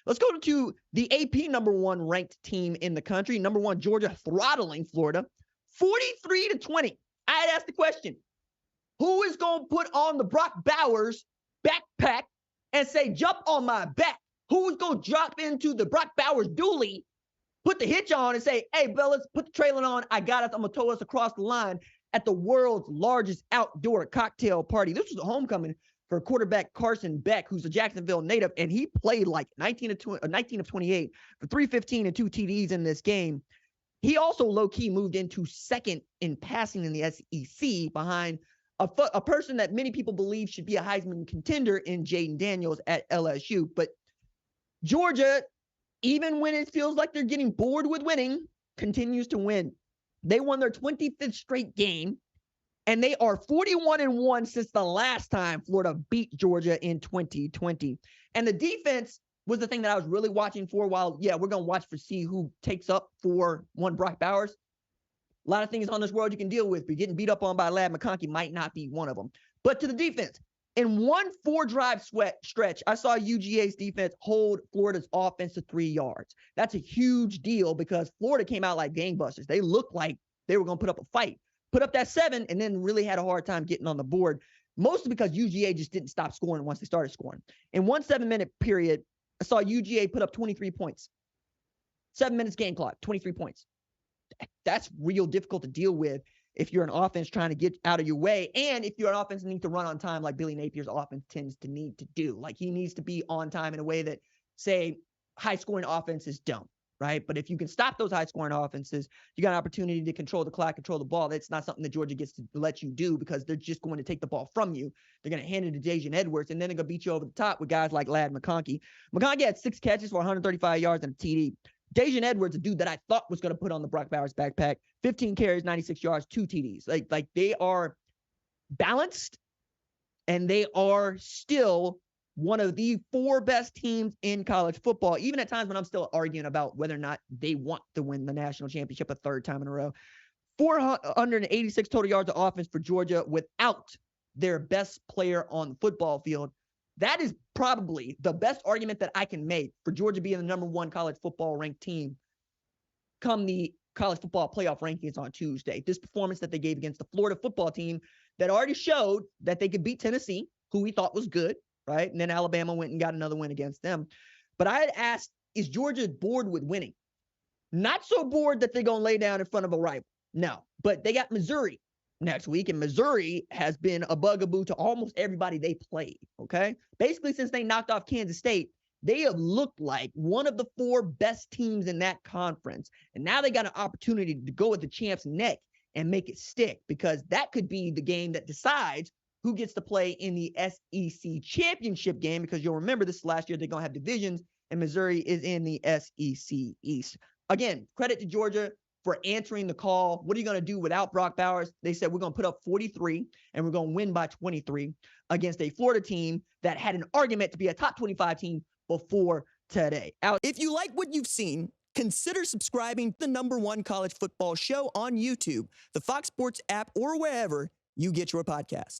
Let's go to the AP number one ranked team in the country. Number one, Georgia throttling Florida 43-20. I had asked the question, who is going to put on the Brock Bowers backpack and say, jump on my back? Who's going to drop into the Brock Bowers dually, put the hitch on and say, hey, fellas, put the trailer on. I got us. I'm going to tow us across the line at the world's largest outdoor cocktail party. This was a homecoming for quarterback Carson Beck, who's a Jacksonville native, and he played like 19 of 28 for 315 and 2 TDs in this game. He also low-key moved into second in passing in the SEC behind a person that many people believe should be a Heisman contender in Jaden Daniels at LSU. But Georgia, even when it feels like they're getting bored with winning, continues to win. They won their 25th straight game, and they are 41-1 since the last time Florida beat Georgia in 2020. And the defense was the thing that I was really watching for. While, yeah, we're going to watch for see who takes up for one Brock Bowers. A lot of things on this world you can deal with, but getting beat up on by Ladd McConkey might not be one of them. But to the defense, in one 4-drive stretch, I saw UGA's defense hold Florida's offense to 3 yards. That's a huge deal because Florida came out like gangbusters. They looked like they were going to put up a fight, put up that 7, and then really had a hard time getting on the board, mostly because UGA just didn't stop scoring once they started scoring. In one 7-minute period, I saw UGA put up 23 points. 7 minutes game clock, 23 points. That's real difficult to deal with if you're an offense trying to get out of your way, and if you're an offense that needs to run on time like Billy Napier's offense tends to need to do. Like, he needs to be on time in a way that, say, high-scoring offenses don't, right? But if you can stop those high-scoring offenses, you got an opportunity to control the clock, control the ball. That's not something that Georgia gets to let you do because they're just going to take the ball from you. They're going to hand it to Daijun Edwards, and then they're going to beat you over the top with guys like Ladd McConkey. McConkey had 6 catches for 135 yards and a TD. Daijun Edwards, a dude that I thought was going to put on the Brock Bowers backpack, 15 carries, 96 yards, 2 TDs. Like they are balanced, and they are still one of the 4 best teams in college football, even at times when I'm still arguing about whether or not they want to win the national championship a 3rd time in a row. 486 total yards of offense for Georgia without their best player on the football field. That is probably the best argument that I can make for Georgia being the number 1 college football ranked team come the college football playoff rankings on Tuesday. This performance that they gave against the Florida football team that already showed that they could beat Tennessee, who we thought was good, right? And then Alabama went and got another win against them. But I had asked, is Georgia bored with winning? Not so bored that they're going to lay down in front of a rival. No, but they got Missouri next week, and Missouri has been a bugaboo to almost everybody they played, okay? Basically, since they knocked off Kansas State, they have looked like one of the 4 best teams in that conference, and now they got an opportunity to go at the champ's neck and make it stick, because that could be the game that decides who gets to play in the SEC championship game, because you'll remember this last year, they're going to have divisions, and Missouri is in the SEC East. Again, credit to Georgia for answering the call. What are you going to do without Brock Bowers? They said, we're going to put up 43 and we're going to win by 23 against a Florida team that had an argument to be a top 25 team before today. If you like what you've seen, consider subscribing to the number 1 college football show on YouTube, the Fox Sports app, or wherever you get your podcast.